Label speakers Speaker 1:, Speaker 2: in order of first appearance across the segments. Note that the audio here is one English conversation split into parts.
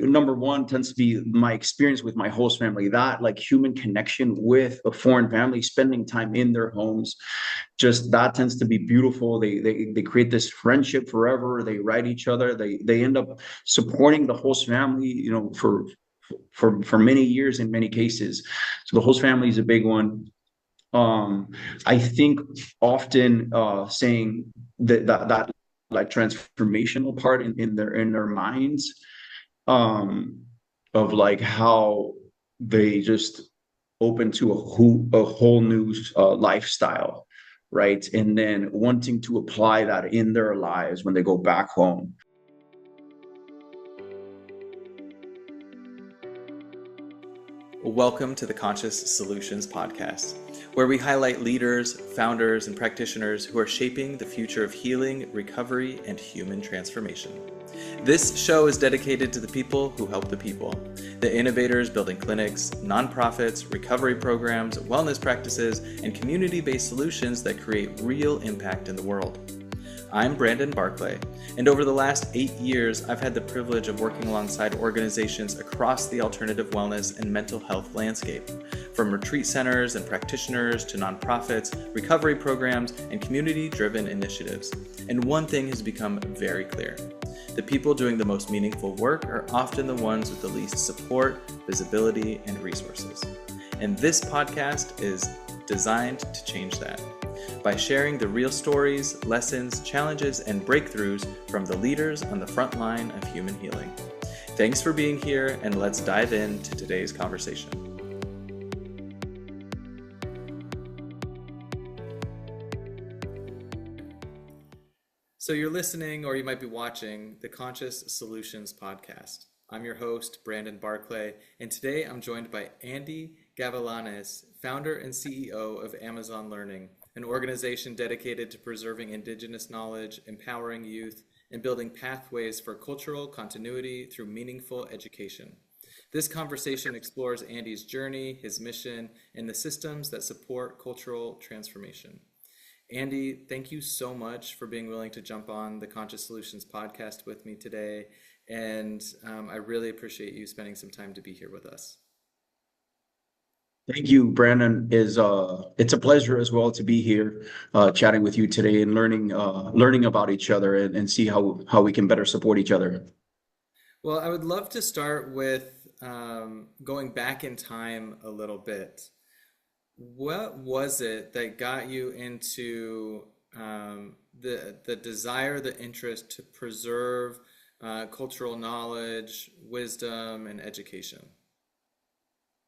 Speaker 1: number one tends to be my experience with my host family, that like human connection with a foreign family, spending time in their homes, just that tends to be beautiful. They create this friendship forever. They write each other. They end up supporting the host family, for many years in many cases. So the host family is a big one. I think often saying that like transformational part in their minds, um, of like how they just open to a whole new lifestyle, right? And then wanting to apply that in their lives when they go back home.
Speaker 2: Welcome to the Conscious Solutions Podcast, where we highlight leaders, founders, and practitioners who are shaping the future of healing, recovery, and human transformation. This show is dedicated to the people who help the people, the innovators building clinics, nonprofits, recovery programs, wellness practices, and community-based solutions that create real impact in the world. I'm Brandon Barclay, and over the last 8 years, I've had the privilege of working alongside organizations across the alternative wellness and mental health landscape, from retreat centers and practitioners to nonprofits, recovery programs, and community-driven initiatives. And one thing has become very clear. The people doing the most meaningful work are often the ones with the least support, visibility, and resources. And this podcast is designed to change that by sharing the real stories, lessons, challenges, and breakthroughs from the leaders on the front line of human healing. Thanks for being here, and let's dive into today's conversation. So you're listening, or you might be watching, the Conscious Solutions Podcast. I'm your host, Brandon Barclay, and today I'm joined by Andy Gavilanes, founder and CEO of Amazon Learning, an organization dedicated to preserving indigenous knowledge, empowering youth, and building pathways for cultural continuity through meaningful education. This conversation explores Andy's journey, his mission, and the systems that support cultural transformation. Andy, thank you so much for being willing to jump on the Conscious Solutions podcast with me today, and I really appreciate you spending some time to be here with us.
Speaker 1: Thank you, Brandon. It's a pleasure as well to be here, chatting with you today and learning about each other and see how we can better support each other.
Speaker 2: Well, I would love to start with going back in time a little bit. What was it that got you into the desire, the interest to preserve cultural knowledge, wisdom, and education?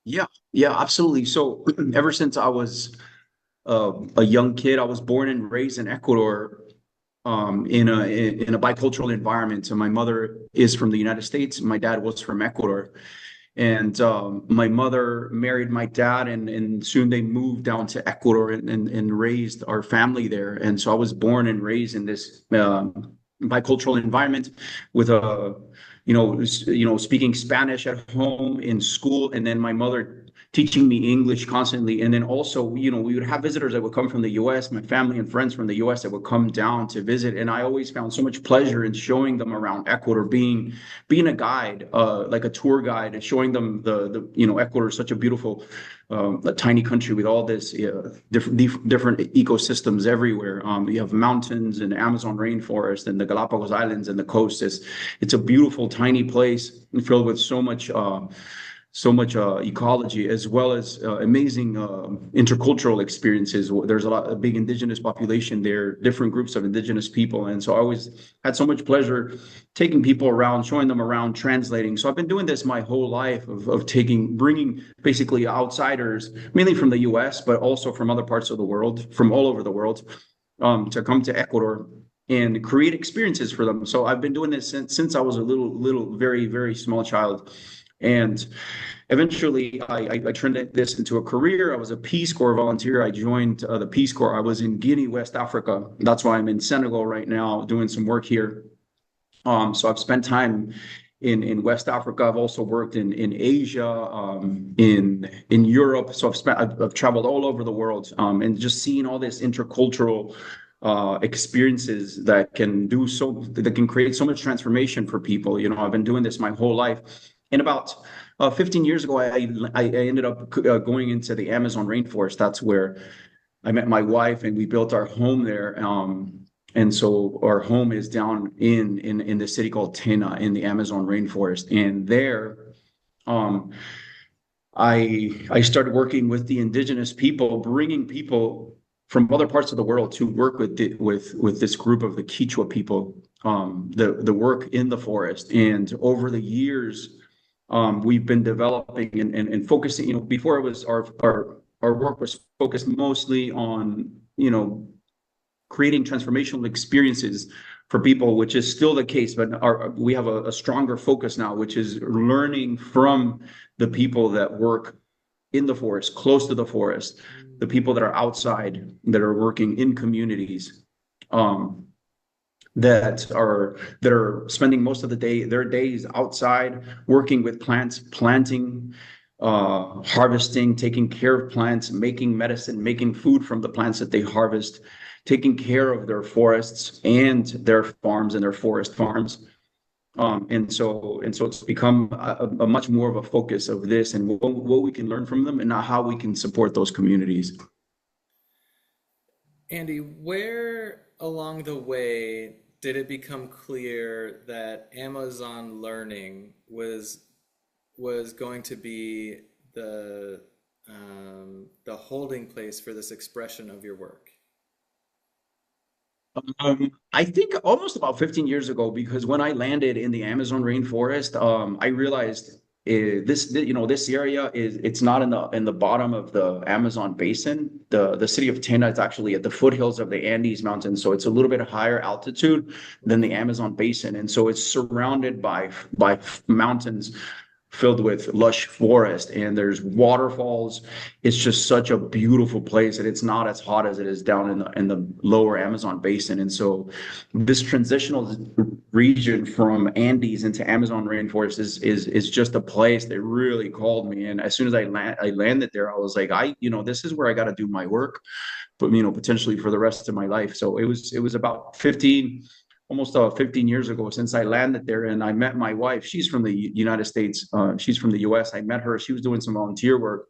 Speaker 1: Yeah, absolutely. So ever since I was a young kid, I was born and raised in Ecuador, in a bicultural environment. So my mother is from the United States, and my dad was from Ecuador. And my mother married my dad, and soon they moved down to Ecuador and raised our family there. And so I was born and raised in this bicultural environment with speaking Spanish at home, in school, and then my mother teaching me English constantly. And then also, we would have visitors that would come from the US, my family and friends from the US that would come down to visit. And I always found so much pleasure in showing them around Ecuador, being a guide, like a tour guide, and showing them the Ecuador is such a beautiful, a tiny country with all this different ecosystems everywhere. You have mountains and Amazon rainforest and the Galapagos Islands and the coast. It's a beautiful tiny place filled with so much ecology, as well as amazing intercultural experiences. There's a big indigenous population there, different groups of indigenous people. And so I always had so much pleasure taking people around, showing them around, translating. So I've been doing this my whole life of bringing basically outsiders, mainly from the US, but also from other parts of the world, from all over the world, to come to Ecuador and create experiences for them. So I've been doing this since I was a little, very, very small child. And eventually, I turned this into a career. I was a Peace Corps volunteer. I joined the Peace Corps. I was in Guinea, West Africa. That's why I'm in Senegal right now, doing some work here. So I've spent time in West Africa. I've also worked in Asia, in Europe. So I've traveled all over the world, and just seeing all this intercultural experiences that can create so much transformation for people. I've been doing this my whole life. And about 15 years ago, I ended up going into the Amazon rainforest. That's where I met my wife, and we built our home there. And so our home is down in the city called Tena in the Amazon rainforest. And there, um, I started working with the indigenous people, bringing people from other parts of the world to work with this group of the Quechua people, the work in the forest. And over the years, we've been developing and focusing. Before it was our work was focused mostly on creating transformational experiences for people, which is still the case, but we have a stronger focus now, which is learning from the people that work in the forest, close to the forest, the people that are outside, that are working in communities, that are spending most of their days outside working with plants, planting, harvesting, taking care of plants, making medicine, making food from the plants that they harvest, taking care of their forests and their farms and their forest farms. And so it's become a much more of a focus of this, and what we can learn from them and how we can support those communities.
Speaker 2: Andy, where along the way did it become clear that Amazon Learning was going to be the holding place for this expression of your work?
Speaker 1: I think almost about 15 years ago, because when I landed in the Amazon rainforest, I realized this area it's not in the bottom of the Amazon basin. The city of Tena is actually at the foothills of the Andes Mountains, so it's a little bit higher altitude than the Amazon basin, and so it's surrounded by mountains filled with lush forest, and there's waterfalls. It's just such a beautiful place, and it's not as hot as it is down in the lower Amazon basin. And so this transitional region from Andes into Amazon rainforest is just a place that really called me. And as soon as I landed there, I was like, this is where I got to do my work, but potentially for the rest of my life. So it was about almost 15 years ago since I landed there, and I met my wife. She's from the United States. She's from the US. I met her. She was doing some volunteer work,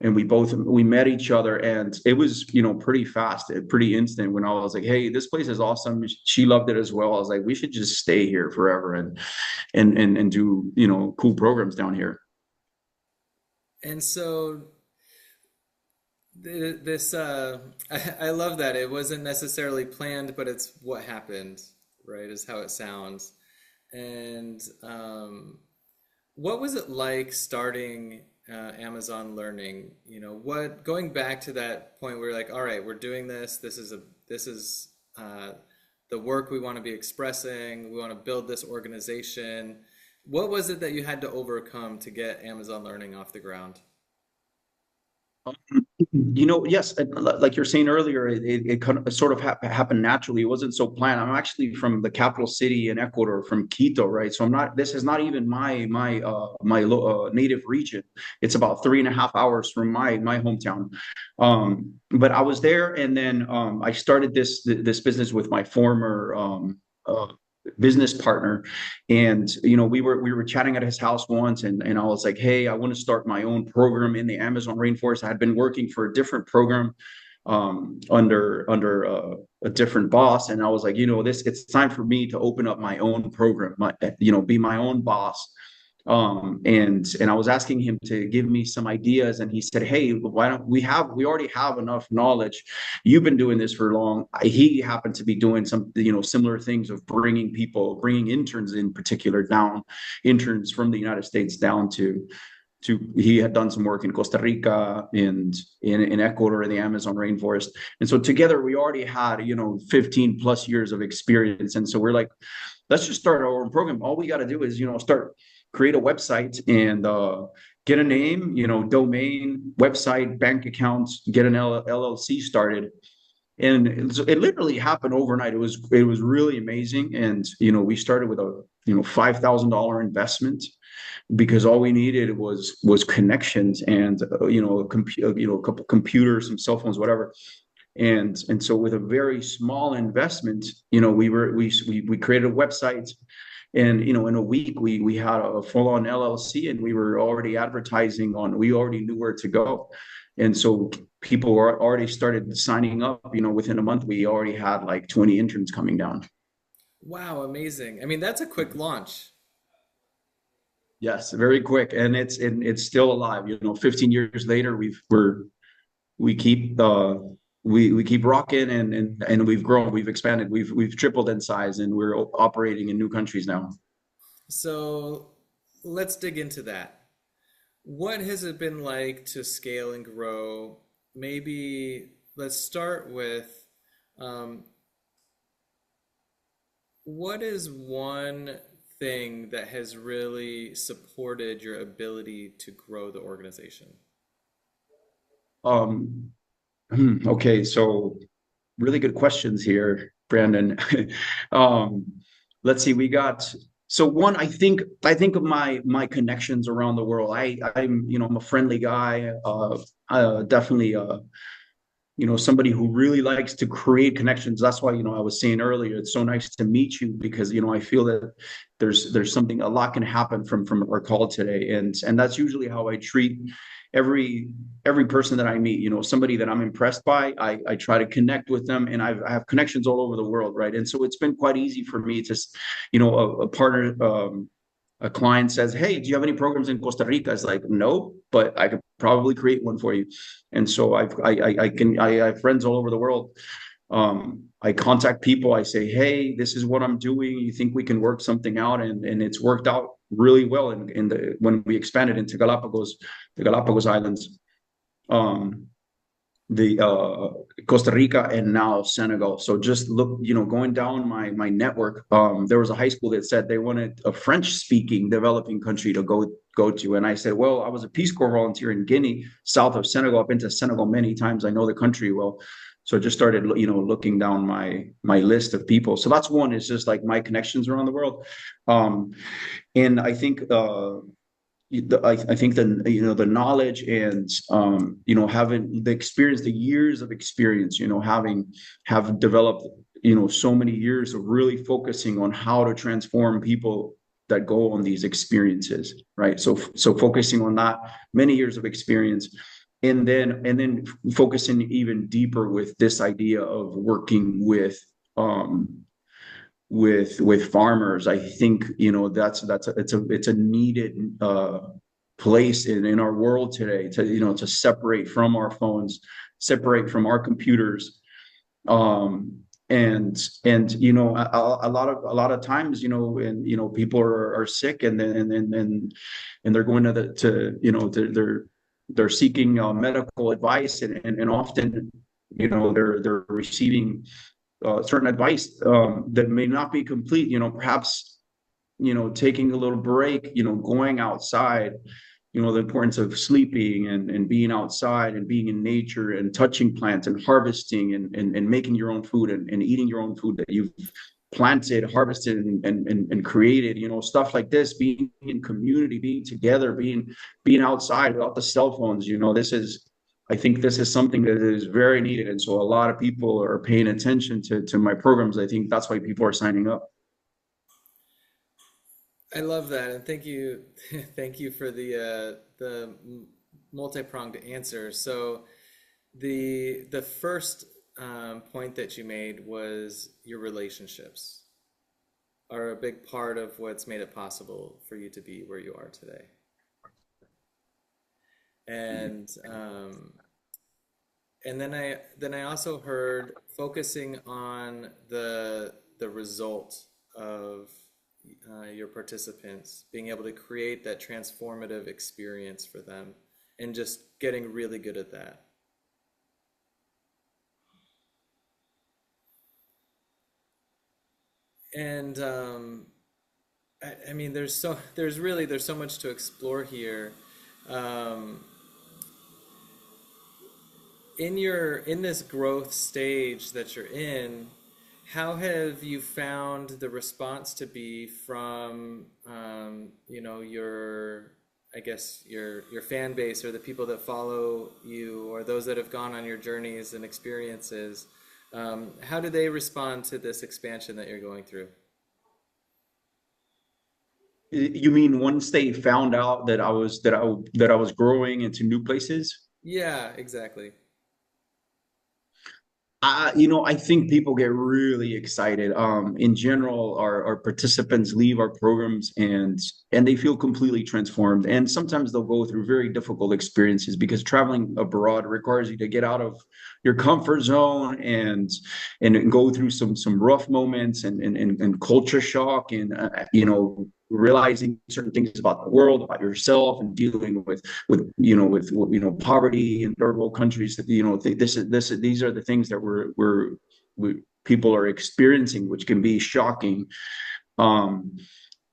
Speaker 1: and we met each other, and it was pretty fast, pretty instant. When I was like, hey, this place is awesome. She loved it as well. I was like, we should just stay here forever and do cool programs down here.
Speaker 2: And so this I love that it wasn't necessarily planned, but it's what happened, right? Is how it sounds. And what was it like starting Amazon Learning? Going back to that point where you're like, all right, we're doing this. This is the work we want to be expressing. We want to build this organization. What was it that you had to overcome to get Amazon Learning off the ground?
Speaker 1: Yes, like you're saying earlier, it kind of sort of happened naturally. It wasn't so planned. I'm actually from the capital city in Ecuador, from Quito, right? So I'm not. This is not even my native region. It's about 3.5 hours from my hometown. But I was there, and then I started this business with my former business partner, and we were chatting at his house once, and I was like, hey, I want to start my own program in the Amazon rainforest. I had been working for a different program under a different boss, and I was like, it's time for me to open up my own program, be my own boss. And I was asking him to give me some ideas, and he said, hey, why don't we already have enough knowledge. You've been doing this for long. He happened to be doing some similar things of bringing interns in particular down, interns from the United States down to he had done some work in Costa Rica and in Ecuador in the Amazon rainforest. And so together we already had 15 plus years of experience. And so we're like, let's just start our own program. All we got to do is create a website and get a name, domain, website, bank accounts, get an LLC started. And it literally happened overnight. It was really amazing. And, we started with a, $5,000 investment, because all we needed was connections and, a couple computers, some cell phones, whatever. And so with a very small investment, we created a website, and in a week we had a full-on LLC, and we were already advertising on. We already knew where to go, and so people were already started signing up. Within a month, we already had like 20 interns coming down.
Speaker 2: Wow, amazing. I mean, that's a quick launch.
Speaker 1: Yes, very quick, and it's still alive. 15 years later, we keep we keep rocking, and we've grown, we've expanded, we've tripled in size, and we're operating in new countries now.
Speaker 2: So let's dig into that. What has it been like to scale and grow? Maybe let's start with um, what is one thing that has really supported your ability to grow the organization?
Speaker 1: Um, okay, so really good questions here, Brandon. um, let's see, we got so one. I think of my connections around the world. I'm a friendly guy. Definitely. Somebody who really likes to create connections. That's why, I was saying earlier, it's so nice to meet you, because, I feel that there's something, a lot can happen from our call today. And that's usually how I treat every every person that I meet. Somebody that I'm impressed by, I try to connect with them, and I have connections all over the world, right? And so it's been quite easy for me to, a partner, a client says, "Hey, do you have any programs in Costa Rica?" It's like, no, but I could probably create one for you. And so I have friends all over the world. I contact people. I say, "Hey, this is what I'm doing. You think we can work something out?" And it's worked out really well. In the when we expanded into Galapagos, the Galapagos Islands. Um, the Costa Rica, and now Senegal. So just look, going down my network, there was a high school that said they wanted a French speaking developing country to go to. And I said, well, I was a Peace Corps volunteer in Guinea, south of Senegal. I've been to Senegal many times. I know the country well. So I just started, looking down my list of people. So that's one, is just like my connections around the world. Um, and I think I think the knowledge, and having the experience, the years of experience, have developed, so many years of really focusing on how to transform people that go on these experiences, right? So focusing on that, many years of experience, and then focusing even deeper with this idea of working um with farmers. I think, it's a needed place in our world today, to to separate from our phones, separate from our computers. Um and and a lot of times, and people are sick, and they're going they're seeking medical advice, and often, they're receiving certain advice that may not be complete. Perhaps, taking a little break, going outside, the importance of sleeping, and being outside, and being in nature, and touching plants, and harvesting, and making your own food, and eating your own food that you've planted, harvested, and created, stuff like this, being in community, being together, being outside without the cell phones. I think this is something that is very needed. And so a lot of people are paying attention to my programs. I think that's why people are signing up.
Speaker 2: I love that, and thank you, thank you for the multi-pronged answer. So the first point that you made was your relationships are a big part of what's made it possible for you to be where you are today. And then I also heard focusing on the result of your participants, being able to create that transformative experience for them, and just getting really good at that. And I mean, there's so much to explore here. Um, in this growth stage that you're in, how have you found the response to be from your I guess your fan base or the people that follow you or those that have gone on your journeys and experiences, how do they respond to this expansion that you're going through?
Speaker 1: You mean once they found out that I was growing into new places?
Speaker 2: Yeah, exactly.
Speaker 1: I think people get really excited. In general, our participants leave our programs and they feel completely transformed. And sometimes they'll go through very difficult experiences because traveling abroad requires you to get out of your comfort zone and go through some rough moments and culture shock and realizing certain things about the world, about yourself, and dealing with poverty in third world countries. That these are the things that we people are experiencing, which can be shocking. Um,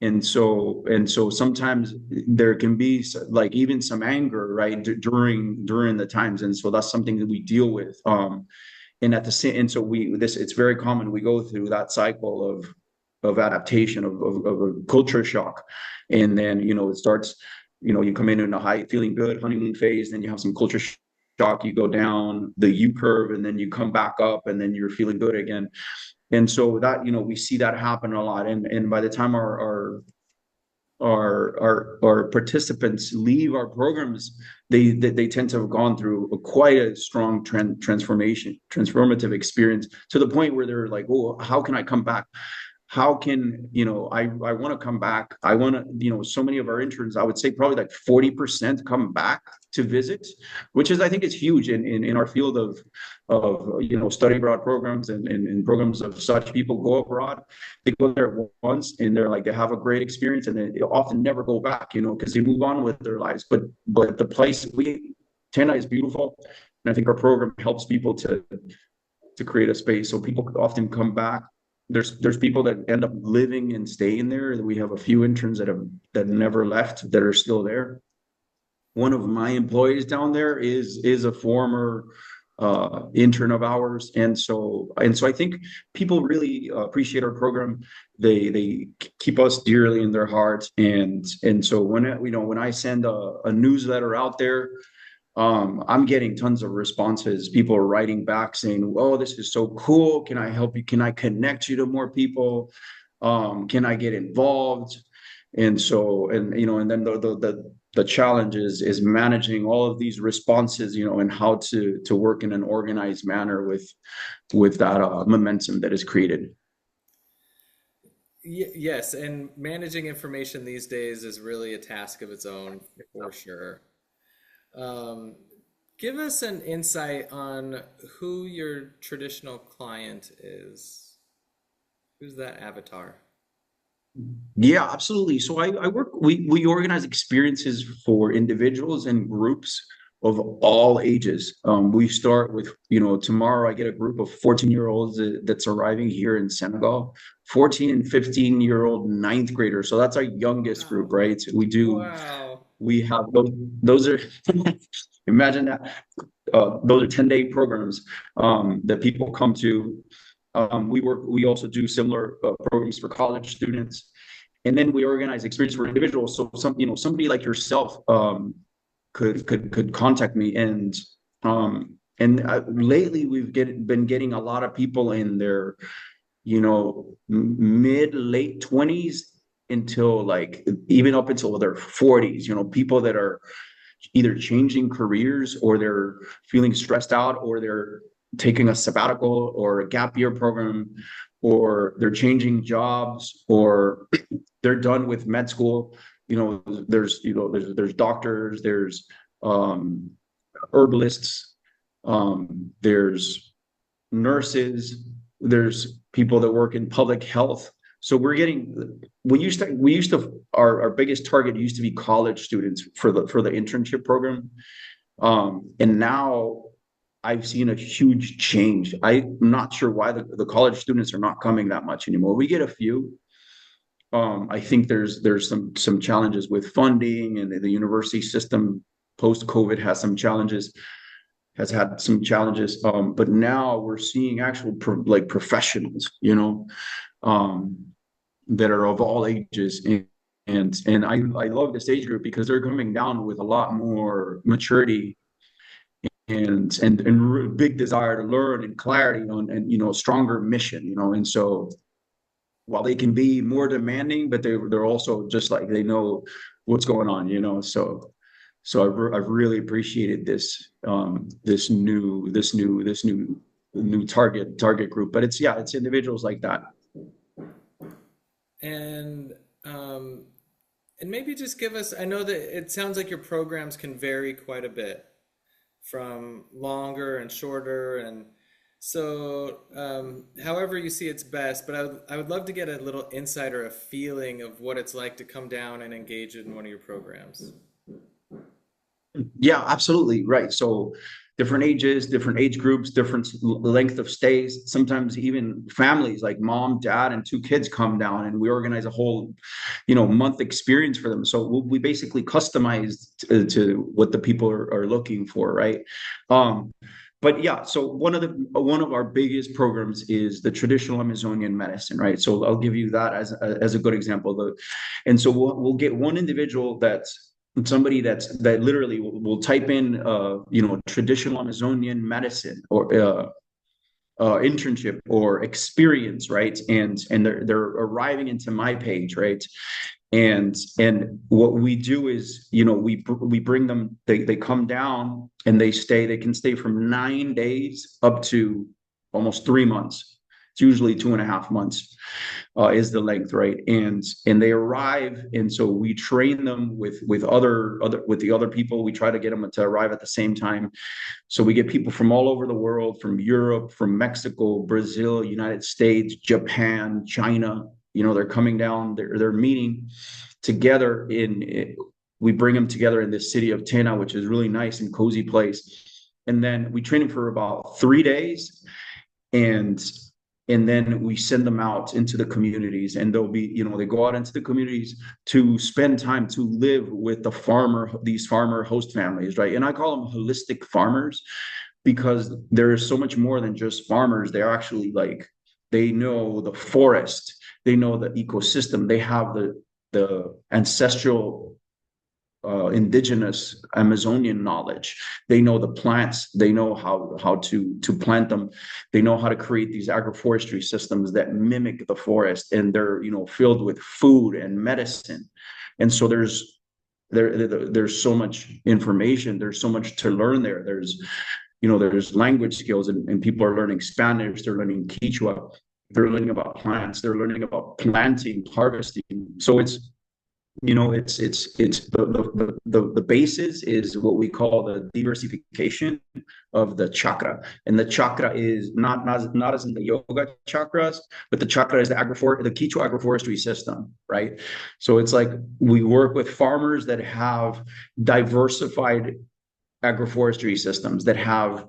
Speaker 1: and so sometimes there can be like even some anger, right, during the times, and so that's something that we deal with. And at the same, and so it's very common we go through that cycle of adaptation of a culture shock, and then it starts. You come in a high feeling good honeymoon phase, then you have some culture shock, you go down the U curve, and then you come back up, and then you're feeling good again. And so that we see that happen a lot, and by the time our participants leave our programs, they tend to have gone through quite a strong transformative experience, to the point where they're like, oh, how can I come back? How can I want to come back? I want to, so many of our interns, I would say probably like 40% come back to visit, which is, I think, is huge in our field of study abroad programs and programs of such. People go abroad, they go there once, and they're like, they have a great experience, and they often never go back, because they move on with their lives. But the place Tana is beautiful, and I think our program helps people to create a space so people often come back. There's people that end up living and staying there. We have a few interns that never left, that are still there. One of my employees down there is a former intern of ours, and so I think people really appreciate our program. They keep us dearly in their hearts, and so when I send a newsletter out there, I'm getting tons of responses. People are writing back saying, "Oh, this is so cool. Can I help you? Can I connect you to more people? Can I get involved?" And then the challenge is managing all of these responses, and how to work in an organized manner with that momentum that is created.
Speaker 2: Yes, and managing information these days is really a task of its own, for sure. Um, Give us an insight on who your traditional client is. Who's that avatar?
Speaker 1: Yeah, absolutely. So I work, we organize experiences for individuals and groups of all ages. We start with, tomorrow I get a group of 14-year-olds that's arriving here in Senegal, 14 and 15-year-old ninth graders. So that's our youngest group,
Speaker 2: Wow.
Speaker 1: right?
Speaker 2: Wow.
Speaker 1: We have those are, imagine that. Those are 10-day programs that people come to. We also do similar programs for college students, and then we organize experience for individuals. So somebody like yourself could contact me, and lately been getting a lot of people in their mid late 20s until like even up until their 40s. People that are either changing careers, or they're feeling stressed out, or they're taking a sabbatical or a gap year program, or they're changing jobs, or they're done with med school. There's doctors, there's um, herbalists, there's nurses, there's people that work in public health. So we used to our biggest target used to be college students for the internship program. And now I've seen a huge change. I'm not sure why the college students are not coming that much anymore. We get a few. I think there's some challenges with funding, and the university system post COVID has had some challenges. But now we're seeing actual professionals, um, that are of all ages. and I love this age group because they're coming down with a lot more maturity and big desire to learn and clarity on and stronger mission, and so while they can be more demanding, but they're also just like they know what's going on, so I've really appreciated this new target group, but it's individuals like that.
Speaker 2: And um, and maybe just give us, I know that it sounds like your programs can vary quite a bit from longer and shorter and so however you see it's best, but I would love to get a little insight or a feeling of what it's like to come down and engage in one of your programs.
Speaker 1: Yeah, absolutely. Right. So different ages, different age groups, different length of stays. Sometimes even families like mom, dad, and two kids come down and we organize a whole, month experience for them. So we basically customize to what the people are looking for. Right. Um, but yeah, so one of our biggest programs is the traditional Amazonian medicine, right? So I'll give you that as a good example. And so we'll get one individual somebody that literally will type in traditional Amazonian medicine or internship or experience, right? And they're arriving into my page, right? And what we do is, we bring them, they come down and they can stay from 9 days up to almost 3 months. It's usually 2.5 months is the length, right? And they arrive, and so we train them with the other people. We try to get them to arrive at the same time. So we get people from all over the world, from Europe, from Mexico, Brazil, United States, Japan, China. They're coming down. They're meeting together we bring them together in this city of Tena, which is really nice and cozy place. And then we train them for about 3 days, and and then we send them out into the communities, and they'll be, they go out into the communities to spend time to live with these farmer host families, right? And I call them holistic farmers because there is so much more than just farmers. They're actually like, they know the forest, they know the ecosystem, they have the ancestral indigenous Amazonian knowledge. They know the plants. They know how to plant them. They know how to create these agroforestry systems that mimic the forest, and they're filled with food and medicine. And so there's so much information. There's so much to learn there. There's language skills, and people are learning Spanish. They're learning Quechua. They're learning about plants. They're learning about planting, harvesting. So it's the basis is what we call the diversification of the chakra, and the chakra is not as in the yoga chakras, but the chakra is the Quechua agroforestry system, right? So it's like we work with farmers that have diversified agroforestry systems, that have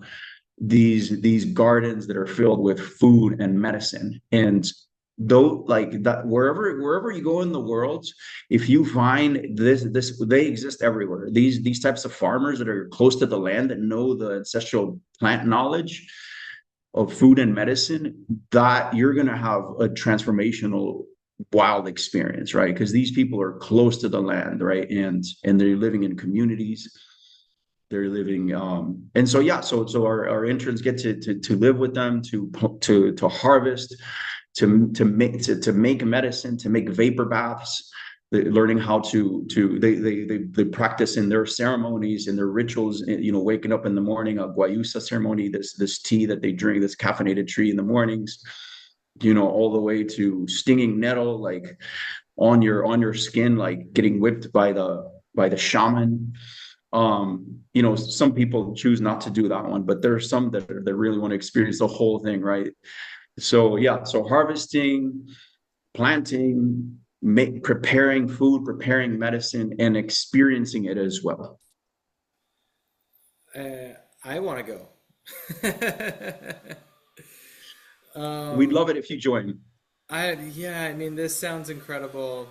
Speaker 1: these gardens that are filled with food and medicine. And though, like that, wherever you go in the world, if you find this they exist everywhere. These types of farmers that are close to the land, that know the ancestral plant knowledge of food and medicine, that you're going to have a transformational wild experience, right? Because these people are close to the land, right? And they're living in communities. They're living, and so yeah, so our interns get to live with them, to harvest, to make medicine, to make vapor baths. Learning how they practice in their ceremonies, in their rituals. Waking up in the morning, a guayusa ceremony, this tea that they drink, this caffeinated tea in the mornings. All the way to stinging nettle, like on your skin, like getting whipped by the shaman. Some people choose not to do that one, but there are some that really want to experience the whole thing, right? So yeah, so harvesting, planting, preparing food, preparing medicine, and experiencing it as well.
Speaker 2: I want to go.
Speaker 1: We'd
Speaker 2: um,
Speaker 1: love it if you join.
Speaker 2: yeah, I mean, this sounds incredible.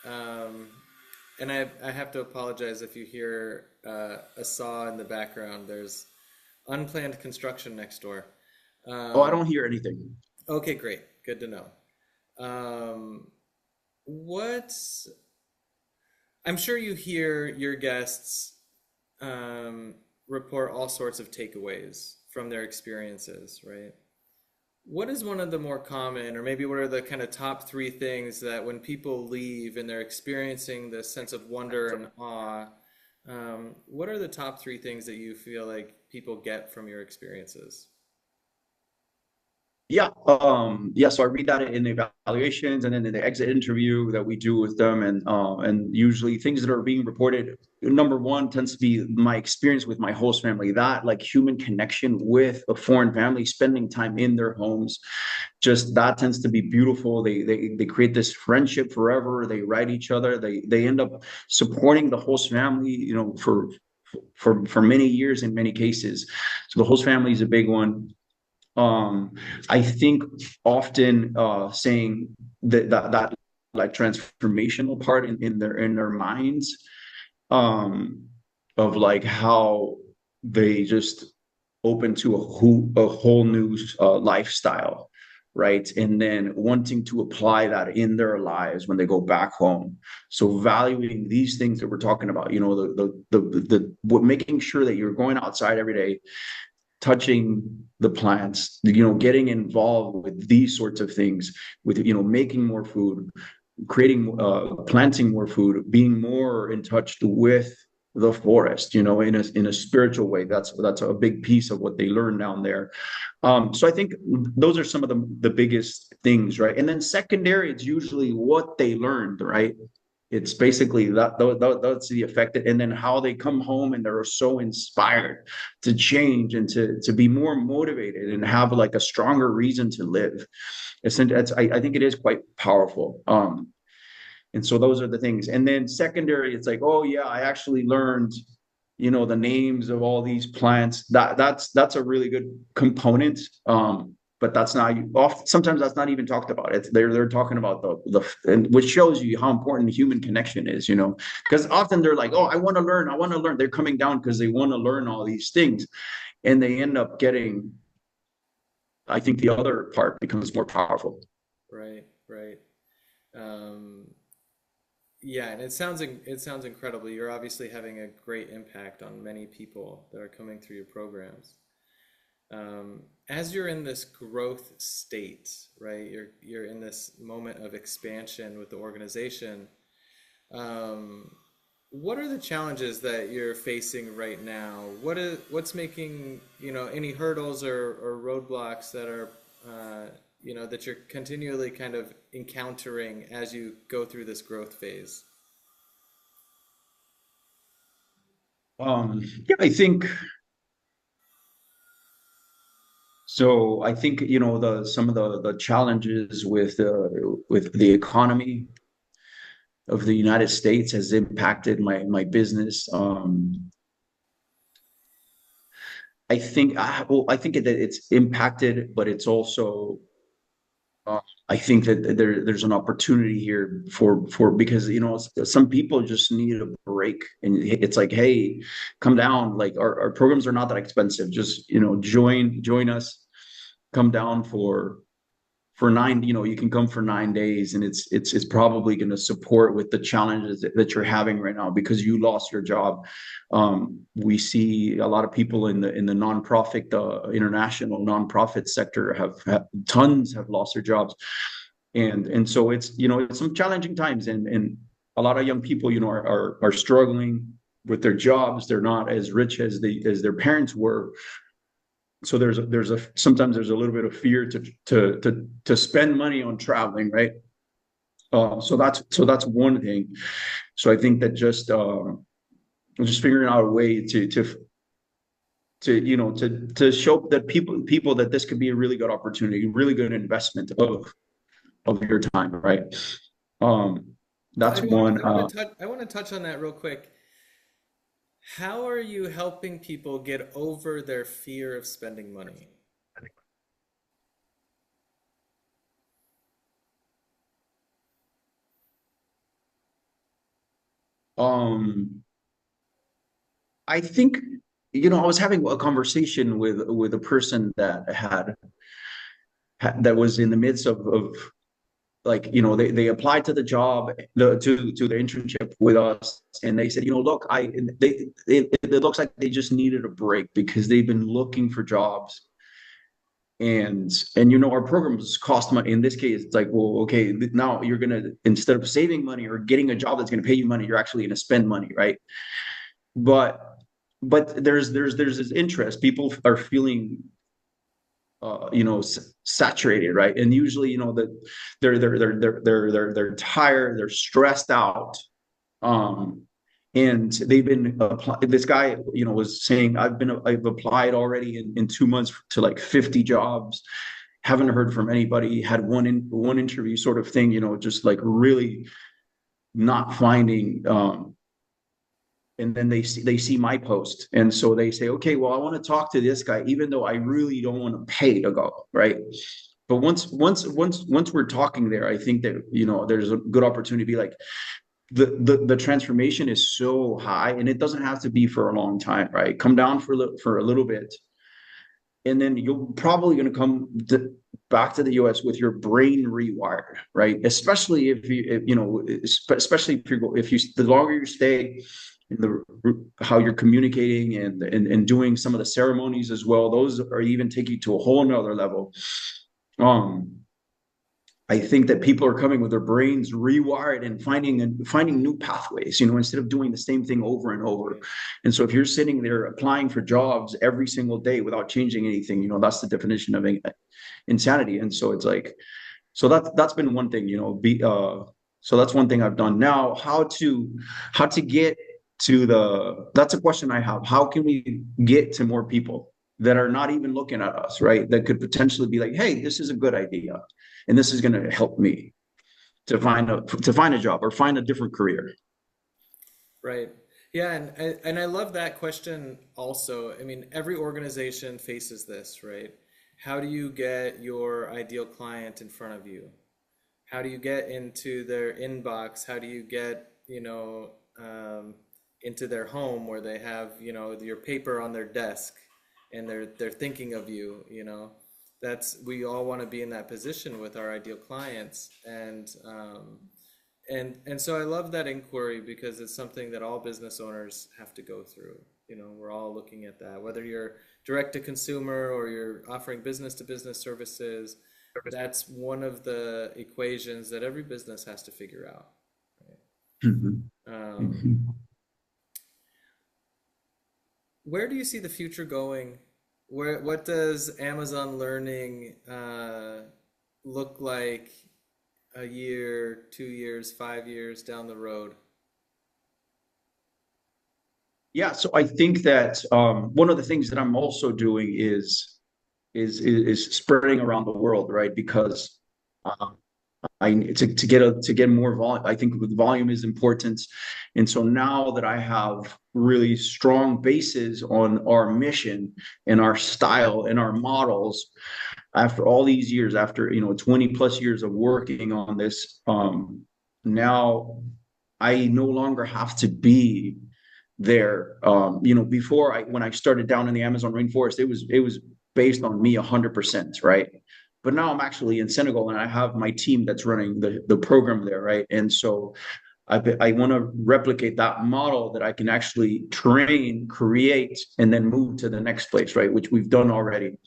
Speaker 2: Um, and I have to apologize if you hear a saw in the background. There's unplanned construction next door.
Speaker 1: Oh, I
Speaker 2: Um,
Speaker 1: don't hear anything.
Speaker 2: okay, great. Good to know. Um, what I'm sure you hear your guests report all sorts of takeaways from their experiences, right? What is one of the more common, or maybe what are the kind of top three things that when people leave and they're experiencing this sense of wonder and awe, what are the top three things that you feel like people get from your experiences?
Speaker 1: Yeah, so I read that in the evaluations and then in the exit interview that we do with them, and usually things that are being reported. Number one tends to be my experience with my host family, that like human connection with a foreign family, spending time in their homes, just that tends to be beautiful. They create this friendship forever. They write each other. They end up supporting the host family, for many years in many cases. So the host family is a big one. I think often saying that like transformational part in their minds, um, of like how they just open to a whole new lifestyle, right? And then wanting to apply that in their lives when they go back home. So valuing these things that we're talking about, what, making sure that you're going outside every day, touching the plants, getting involved with these sorts of things, with, making more food, creating, planting more food, being more in touch with the forest, in a spiritual way. That's a big piece of what they learn down there. So I think those are some of the biggest things, right? And then secondary, it's usually what they learned, right? It's basically that's the effect, and then how they come home and they're so inspired to change and to be more motivated and have like a stronger reason to live. I think it is quite powerful. And so those are the things. And then secondary, it's like, oh yeah, I actually learned, the names of all these plants. That's a really good component. But that's not often. Sometimes that's not even talked about. They're talking about and which shows you how important human connection is. Because often they're like, oh, I want to learn. I want to learn. They're coming down because they want to learn all these things, and they end up getting. I think the other part becomes more powerful.
Speaker 2: Right, right. Um, yeah, and it sounds incredible. You're obviously having a great impact on many people that are coming through your programs. As you're in this growth state, right? You're in this moment of expansion with the organization. Um, what are the challenges that you're facing right now? What's making, any hurdles or roadblocks that are that you're continually kind of encountering as you go through this growth phase?
Speaker 1: Yeah, I think so. I think the some of the challenges with the economy of the United States has impacted my business. I think that it's impacted, but it's also, I think that there's an opportunity here for because some people just need a break, and it's like, hey, come down. Like our programs are not that expensive. Just join us, come down for nine, you can come for 9 days, and it's probably going to support with the challenges that you're having right now because you lost your job. We see a lot of people in the nonprofit, international nonprofit sector have tons have lost their jobs, and so it's some challenging times, and a lot of young people are struggling with their jobs. They're not as rich as their parents were, so there's a sometimes there's a little bit of fear to spend money on traveling, right? So that's one thing. So I think that just figuring out a way to show that people that this could be a really good opportunity, really good investment of your time, right? Um,
Speaker 2: I
Speaker 1: that's
Speaker 2: want
Speaker 1: one.
Speaker 2: I want to touch I want to touch on that real quick. How are you helping people get over their fear of spending money?
Speaker 1: Um, I think I was having a conversation with a person that that was in the midst of like, they applied to the job, to the internship with us, and they said, look, it looks like they just needed a break because they've been looking for jobs. And our programs cost money. In this case, it's like, well, okay, now you're gonna, instead of saving money or getting a job that's gonna pay you money, you're actually gonna spend money, right? But there's this interest. People are feeling saturated, right? And usually, that they're tired, they're stressed out. Um, and they've been this guy, was saying, I've applied already in 2 months to like 50 jobs, haven't heard from anybody, had one interview sort of thing, just like really not finding. And then they see my post, and so they say, okay, well, I want to talk to this guy even though I really don't want to pay to go, right? But once we're talking there, I think that there's a good opportunity to be like, the transformation is so high, and it doesn't have to be for a long time, right? Come down for a little bit, and then you're probably going to come back to the US with your brain rewired, right? Especially especially if you the longer you stay in how you're communicating, and doing some of the ceremonies as well, those are even take you to a whole nother level. um I think that people are coming with their brains rewired and finding new pathways, instead of doing the same thing over and over. And so if you're sitting there applying for jobs every single day without changing anything, that's the definition of insanity. And so it's like, so that's been one thing, so that's one thing I've done. Now, how to get to that's a question I have. How can we get to more people that are not even looking at us, right? That could potentially be like, hey, this is a good idea, and this is going to help me to find a job or find a different career.
Speaker 2: Right. Yeah, and I love that question also. I mean, every organization faces this, right? How do you get your ideal client in front of you? How do you get into their inbox? How do you get, into their home where they have, your paper on their desk and they're thinking of you, That's we all want to be in that position with our ideal clients. And so I love that inquiry because it's something that all business owners have to go through. We're all looking at that. Whether you're direct to consumer or you're offering business to business services, that's one of the equations that every business has to figure out.
Speaker 1: Mhm.
Speaker 2: Um,
Speaker 1: Mhm.
Speaker 2: where do you see the future going? What does Amazon Learning look like a year, 2 years, 5 years down the road?
Speaker 1: Yeah, so I think that one of the things that I'm also doing is spreading around the world, right? Because um, I to get more volume. I think the volume is important, and so now that I have really strong bases on our mission and our style and our models, after all these years, after 20 plus years of working on this, now I no longer have to be there. Before when I started down in the Amazon rainforest, it was based on me 100%, right? But now I'm actually in Senegal and I have my team that's running the program there, right? And so I want to replicate that model that I can actually train, create, and then move to the next place, right? Which we've done already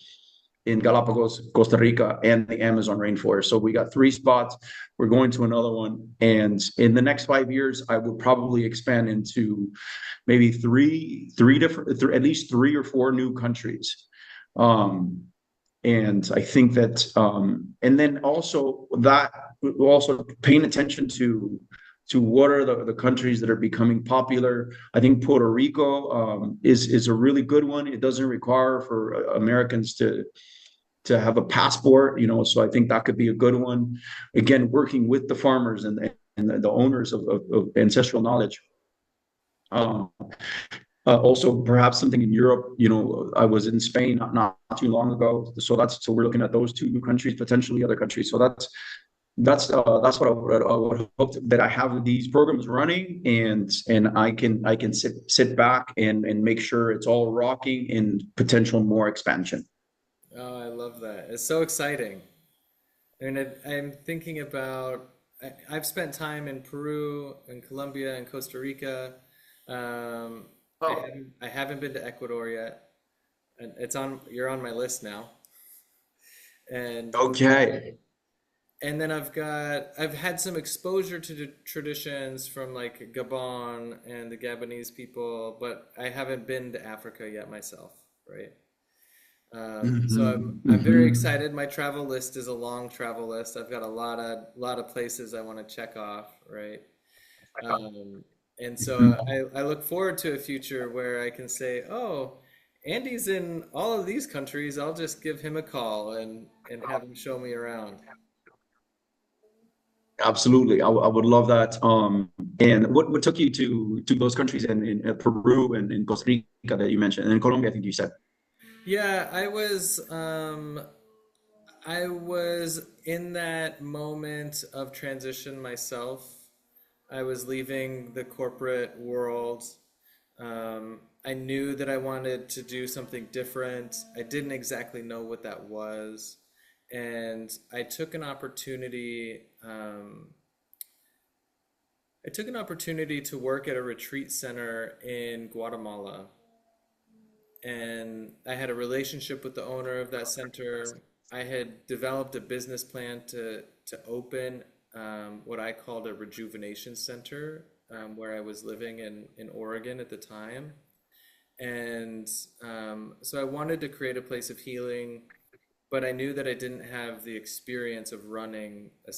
Speaker 1: in Galapagos, Costa Rica, and the Amazon rainforest. So we got 3 spots. We're going to another one. And in the next 5 years, I will probably expand into maybe three different, at least 3 or 4 new countries. And I think that, and then also paying attention to what are the countries that are becoming popular. I think Puerto Rico is a really good one. It doesn't require for Americans to have a passport, so I think that could be a good one. Again, working with the farmers and the owners of ancestral knowledge. Um, Also, perhaps something in Europe. I was in Spain not too long ago, so we're looking at those 2 countries, potentially other countries. So that's what I would hope that I have these programs running, and I can sit back and make sure it's all rocking and potential more expansion.
Speaker 2: Oh, I love that. It's so exciting. And I'm thinking about, I've spent time in Peru and Colombia and Costa Rica. Um,
Speaker 1: Oh,
Speaker 2: I haven't been to Ecuador yet, and you're on my list now. And
Speaker 1: okay.
Speaker 2: then I've had some exposure to the traditions from like Gabon and the Gabonese people, but I haven't been to Africa yet myself, right? So
Speaker 1: Hmm.
Speaker 2: I'm very
Speaker 1: Hmm.
Speaker 2: excited. My travel list is a long travel list. I've got a lot of places I want to check off, right? Um, and so I look forward to a future where I can say, oh, Andy's in all of these countries. I'll just give him a call and have him show me around.
Speaker 1: Absolutely. I would love that. And what took you to those countries in Peru and in Costa Rica that you mentioned, and in Colombia, I think you said.
Speaker 2: Yeah, I was in that moment of transition myself. I was leaving the corporate world. I knew that I wanted to do something different. I didn't exactly know what that was. And I took an opportunity to work at a retreat center in Guatemala. And I had a relationship with the owner of that center. I had developed a business plan to open what I called a rejuvenation center, where I was living in Oregon at the time. And so I wanted to create a place of healing, but I knew that I didn't have the experience of running a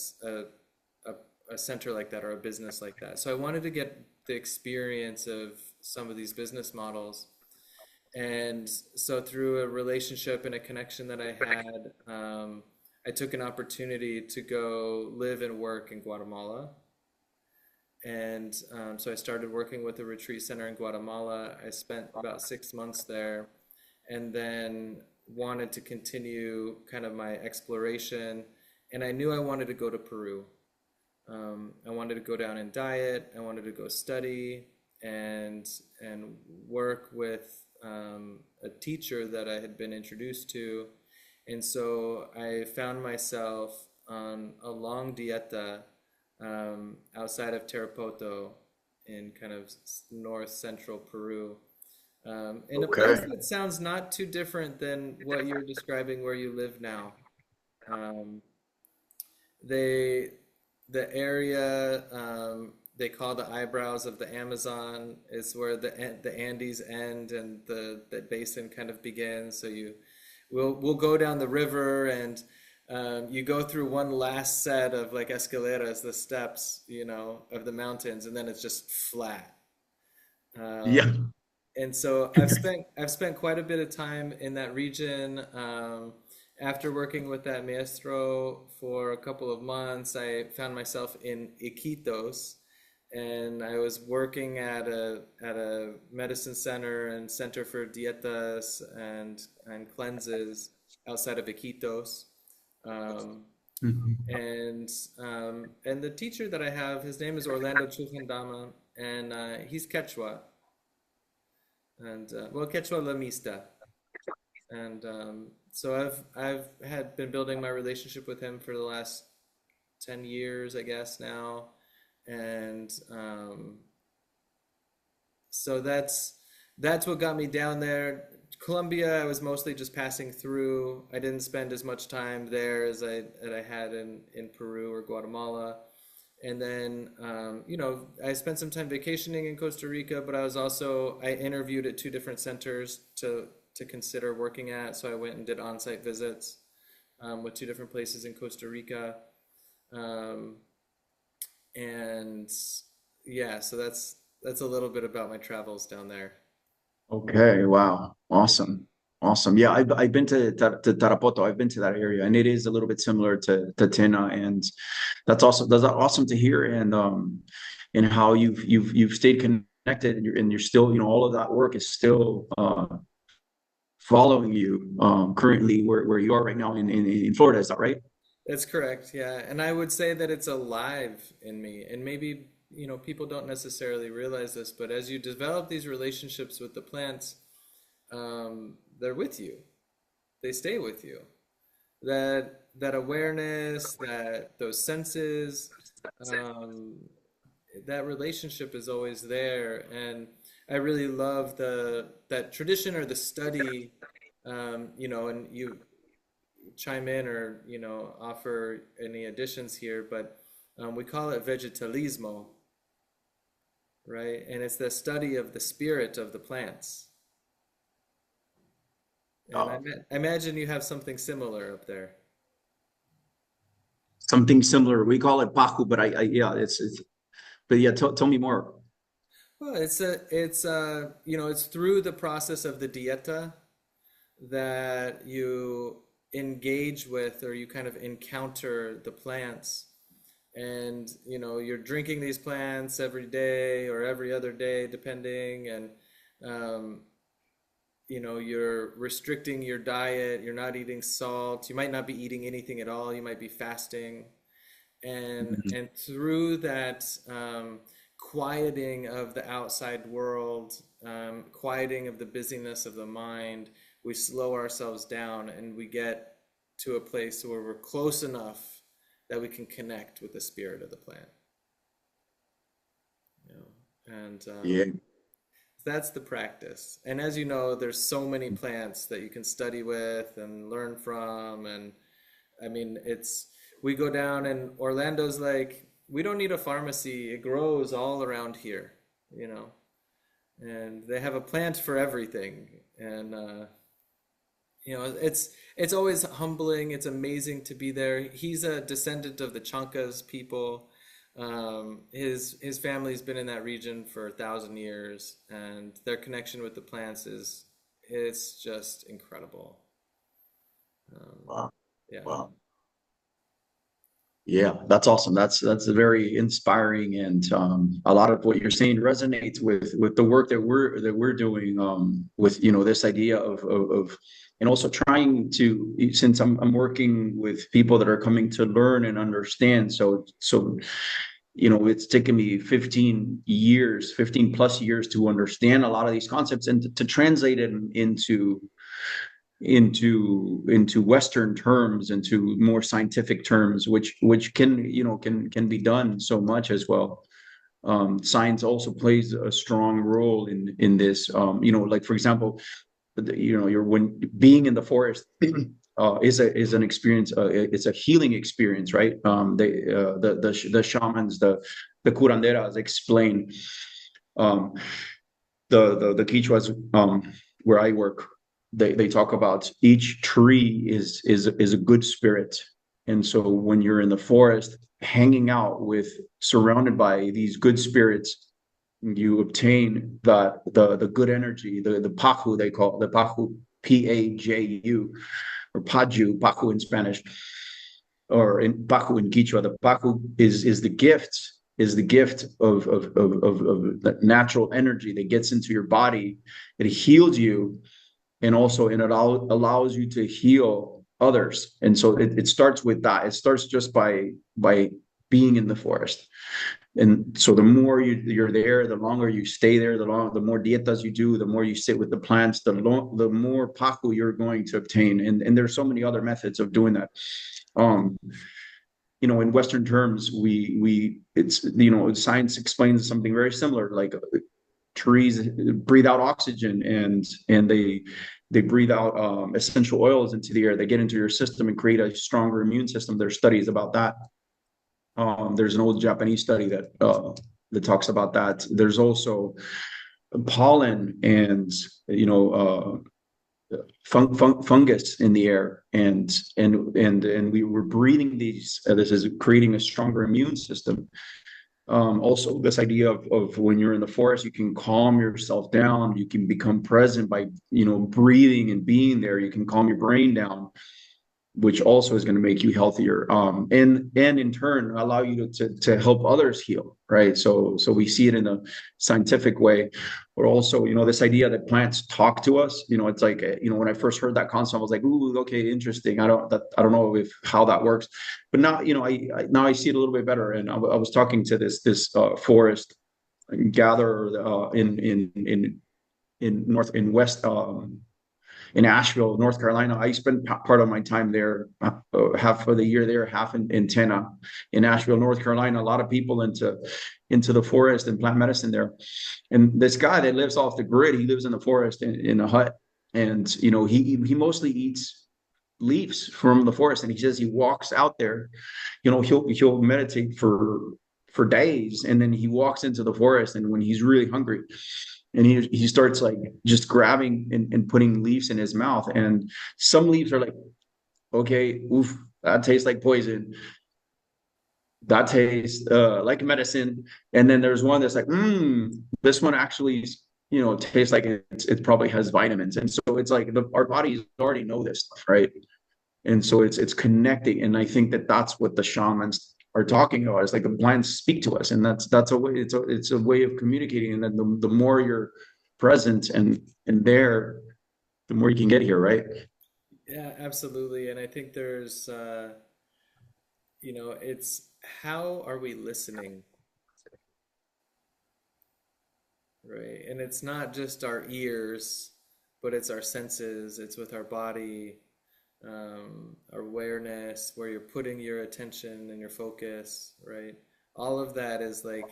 Speaker 2: center like that or a business like that. So I wanted to get the experience of some of these business models. And so through a relationship and a connection that I had, I took an opportunity to go live and work in Guatemala. And so I started working with a retreat center in Guatemala. I spent about 6 months there and then wanted to continue kind of my exploration. And I knew I wanted to go to Peru. I wanted to go down and diet. I wanted to go study and work with a teacher that I had been introduced to. And so I found myself on a long dieta outside of Tarapoto in kind of north central Peru. In a place
Speaker 1: Okay.
Speaker 2: that sounds not too different than what you're describing where you live now. Um, they, the area they call the eyebrows of the Amazon is where the Andes end and the basin kind of begins. So we'll go down the river and you go through one last set of like escaleras, the steps, of the mountains, and then it's just flat.
Speaker 1: Yeah.
Speaker 2: Um, and so I've spent quite a bit of time in that region. After working with that maestro for a couple of months, I found myself in Iquitos, and I was working at a medicine center and center for dietas and cleanses outside of Iquitos. Um,
Speaker 1: Mhm.
Speaker 2: and the teacher that I have, his name is Orlando Chujandama, and he's Quechua, and well, Quechua Lamista. And so I've had been building my relationship with him for the last 10 years, I guess now. And so that's what got me down there. Colombia, I was mostly just passing through. I didn't spend as much time there as I had in Peru or Guatemala. And then, I spent some time vacationing in Costa Rica, but I interviewed at two different centers to consider working at. So I went and did on-site visits with two different places in Costa Rica. Um, and yeah, so that's a little bit about my travels down there.
Speaker 1: Okay. Wow. Awesome. Awesome. Yeah, I've been to Tarapoto. I've been to that area, and it is a little bit similar to Tena, and that's awesome to hear. And how you've stayed connected, and you're still, all of that work is still following you currently where you are right now in Florida. Is that right?
Speaker 2: That's correct, yeah. And I would say that it's alive in me. And maybe, people don't necessarily realize this, but as you develop these relationships with the plants, they're with you. They stay with you. that awareness, that those senses, um, that relationship is always there. And I really love the that tradition or the study, and you chime in or offer any additions here, but we call it vegetalismo, right? And it's the study of the spirit of the plants. And
Speaker 1: Uh,
Speaker 2: I imagine you have something similar up there.
Speaker 1: Something similar. We call it pacu, but yeah, it's but yeah, tell me more.
Speaker 2: Well, it's through the process of the dieta that you engage with or you kind of encounter the plants. And you're drinking these plants every day or every other day, depending, and um, you're restricting your diet, you're not eating salt, you might not be eating anything at all, you might be fasting. And through that quieting of the outside world, quieting of the busyness of the mind, we slow ourselves down and we get to a place where we're close enough that we can connect with the spirit of the plant. And
Speaker 1: Yeah.
Speaker 2: that's the practice. And as you know, there's so many plants that you can study with and learn from. And I mean, we go down and Orlando's like, we don't need a pharmacy. It grows all around here, you know, and they have a plant for everything. And, it's always humbling. It's amazing to be there. He's a descendant of the Chancas people. His family's been in that region for 1,000 years, and their connection with the plants it's just incredible. Um,
Speaker 1: Wow.
Speaker 2: yeah.
Speaker 1: Wow. Yeah, that's awesome. That's very inspiring, and a lot of what you're saying resonates with the work that we're doing with this idea of and also trying to, since I'm working with people that are coming to learn and understand. So it's taken me 15 years, 15 plus years to understand a lot of these concepts and to translate it into Western terms, into more scientific terms, which can be done so much as well. Science also plays a strong role in this. Like for example, you're when being in the forest is an experience. It's a healing experience, right? The shamans, the curanderas explain, um, the Quichuas, where I work, they talk about each tree is a good spirit, and so when you're in the forest, hanging out with, surrounded by these good spirits, you obtain the good energy, the pahu, they call it, the pahu, Paju, or paju in Spanish, or in pahu in Quichua. The pahu is the gift, of the natural energy that gets into your body. It heals you, and also allows you to heal others. And so it starts with that. It starts just by being in the forest. And so the more you're there, the longer you stay there, the more dietas you do, the more you sit with the plants, the more paku you're going to obtain. And there's so many other methods of doing that. Um, in Western terms, science explains something very similar. Like trees breathe out oxygen, and they breathe out essential oils into the air. They get into your system and create a stronger immune system. There's studies about that. There's an old Japanese study that talks about that. There's also pollen and fungus in the air, and we were breathing these. This is creating a stronger immune system. Also, this idea of when you're in the forest, you can calm yourself down. You can become present by breathing and being there. You can calm your brain down, which also is going to make you healthier, and in turn allow you to help others heal, right? So we see it in a scientific way, but also this idea that plants talk to us. It's like when I first heard that concept, I was like, ooh, okay, interesting. I don't know if how that works, but now now I see it a little bit better. And I was talking to this forest gatherer in north in west in Asheville, North Carolina. I spent part of my time there, half of the year there, half in Tena, in Asheville, North Carolina. A lot of people into the forest and plant medicine there. And this guy that lives off the grid, he lives in the forest in a hut, and he mostly eats leaves from the forest. And he says he walks out there, he'll meditate for days, and then he walks into the forest, and when he's really hungry, and he starts like just grabbing and putting leaves in his mouth. And some leaves are like, okay, oof, that tastes like poison, that tastes like medicine. And then there's one that's like, this one actually, tastes like it probably has vitamins. And so it's like our bodies already know this stuff, right? And so it's connecting. And I think that's what the shamans are talking about. It's like the plants speak to us, and that's a way. It's a way of communicating. And then the more you're present and there, the more you can get here, right?
Speaker 2: Yeah, absolutely. And I think there's, it's how are we listening, right? And it's not just our ears, but it's our senses, it's with our body, our awareness, where you're putting your attention and your focus, right? All of that is like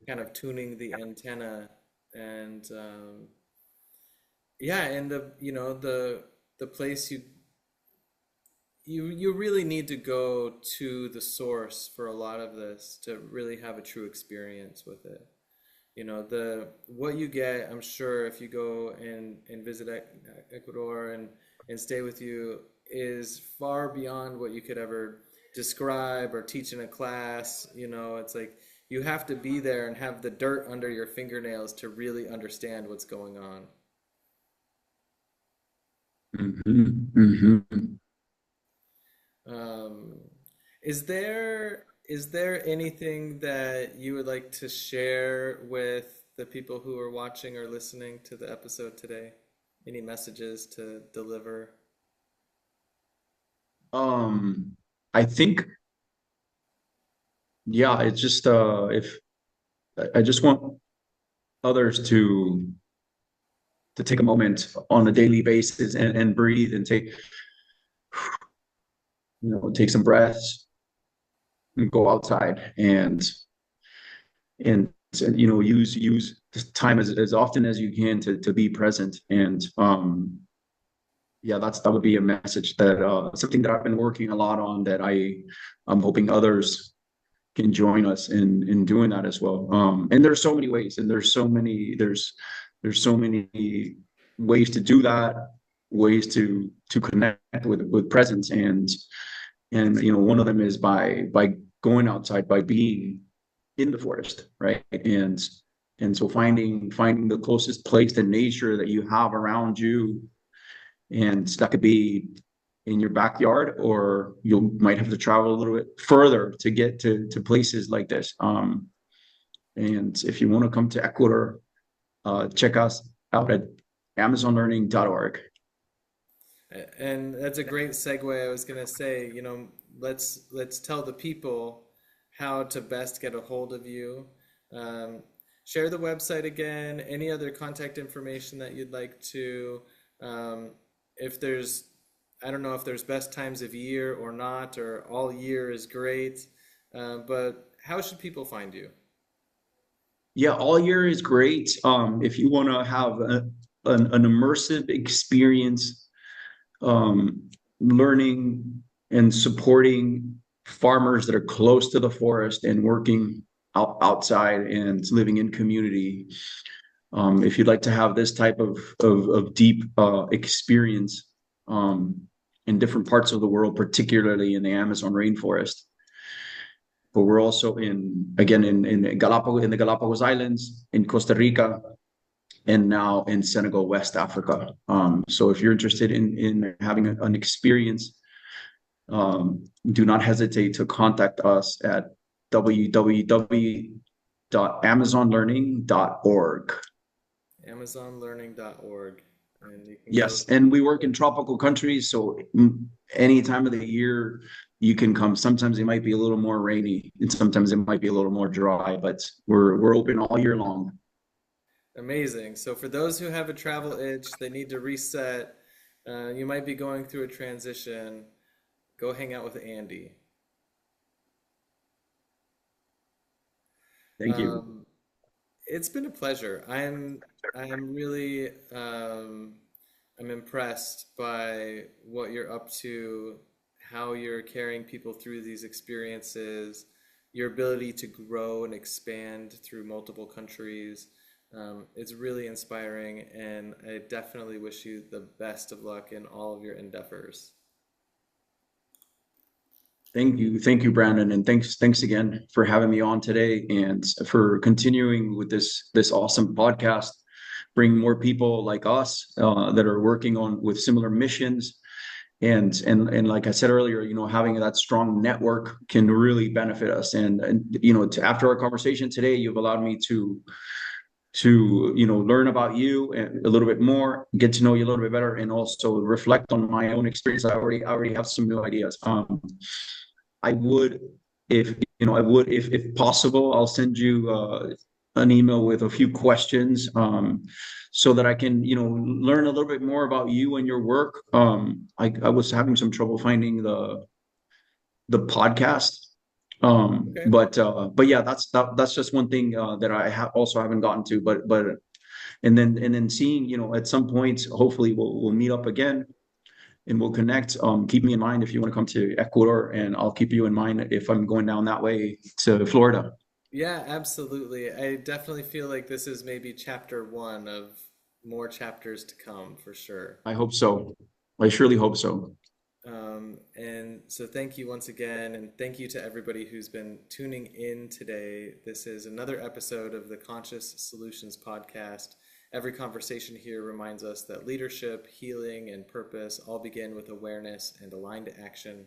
Speaker 2: kind of tuning the antenna. And yeah, and the place you really need to go to the source for a lot of this to really have a true experience with it. The what you get, I'm sure, if you go and visit Ecuador and stay with you, is far beyond what you could ever describe or teach in a class. It's like you have to be there and have the dirt under your fingernails to really understand what's going on.
Speaker 1: Hmm. Hmm.
Speaker 2: Um, is there anything that you would like to share with the people who are watching or listening to the episode today? Any messages to deliver?
Speaker 1: I think, yeah, it's just if I just want others to take a moment on a daily basis and breathe and take some breaths and go outside and use this time as often as you can to be present. And yeah, that would be a message that something that I've been working a lot on, that I'm hoping others can join us in doing that as well. And there's so many ways, and there's so many ways to do that, ways to connect with presence. And one of them is by going outside, by being in the forest, right? And so finding the closest place to nature that you have around you, and that could be in your backyard, or you might have to travel a little bit further to get to places like this. And if you want to come to Ecuador, check us out at amazonlearning.org.
Speaker 2: And that's a great segue. I was gonna say, let's tell the people how to best get a hold of you. Um, Share the website again. Any other contact information that you'd like to. Um, if there's, I don't know if there's best times of year or not, or all year is great. But how should people find you?
Speaker 1: Yeah, all year is great. If you want to have an immersive experience, learning and supporting farmers that are close to the forest and working outside and living in community. If you'd like to have this type of deep experience in different parts of the world, particularly in the Amazon rainforest. But we're also in Galapagos, in the Galapagos Islands, in Costa Rica, and now in Senegal, West Africa. So if you're interested in having an experience, do not hesitate to contact us at www.amazonlearning.org.
Speaker 2: Amazonlearning.org. And you can go.
Speaker 1: Yes, and we work in tropical countries, so any time of the year you can come. Sometimes it might be a little more rainy, and sometimes it might be a little more dry, but we're open all year long.
Speaker 2: Amazing. So for those who have a travel itch, they need to reset. You might be going through a transition. Go hang out with Andy.
Speaker 1: Thank you.
Speaker 2: It's been a pleasure. I'm really I'm impressed by what you're up to, how you're carrying people through these experiences, your ability to grow and expand through multiple countries. It's really inspiring, and I definitely wish you the best of luck in all of your endeavors.
Speaker 1: Thank you, Brandon, and thanks again for having me on today and for continuing with this awesome podcast, bring more people like us that are working on with similar missions, and like I said earlier, having that strong network can really benefit us. And after our conversation today, you've allowed me to learn about you and a little bit more, get to know you a little bit better, and also reflect on my own experience. I already have some new ideas. I would, if possible, I'll send you an email with a few questions, so that I can, learn a little bit more about you and your work. I was having some trouble finding the podcast,
Speaker 2: Okay.
Speaker 1: but yeah, that's just one thing that I also haven't gotten to. But and then seeing, at some point, hopefully we'll meet up again and we'll connect. Keep me in mind if you want to come to Ecuador, and I'll keep you in mind if I'm going down that way to Florida.
Speaker 2: Yeah, absolutely. I definitely feel like this is maybe chapter one of more chapters to come for sure.
Speaker 1: I hope so. I surely hope so.
Speaker 2: And so thank you once again, and thank you to everybody who's been tuning in today. This is another episode of the Conscious Solutions Podcast. Every conversation here reminds us that leadership, healing, and purpose all begin with awareness and aligned action.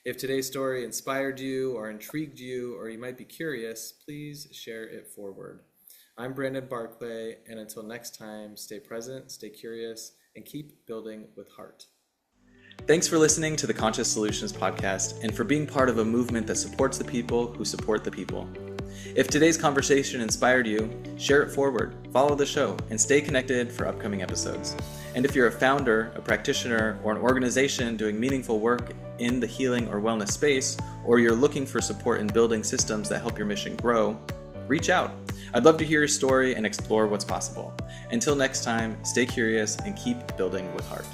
Speaker 2: If today's story inspired you or intrigued you, or you might be curious, please share it forward. I'm Brandon Barclay, and until next time, stay present, stay curious, and keep building with heart. Thanks for listening to the Conscious Solutions Podcast and for being part of a movement that supports the people who support the people. If today's conversation inspired you, share it forward, follow the show, and stay connected for upcoming episodes. And if you're a founder, a practitioner, or an organization doing meaningful work in the healing or wellness space, or you're looking for support in building systems that help your mission grow, reach out. I'd love to hear your story and explore what's possible. Until next time, stay curious and keep building with heart.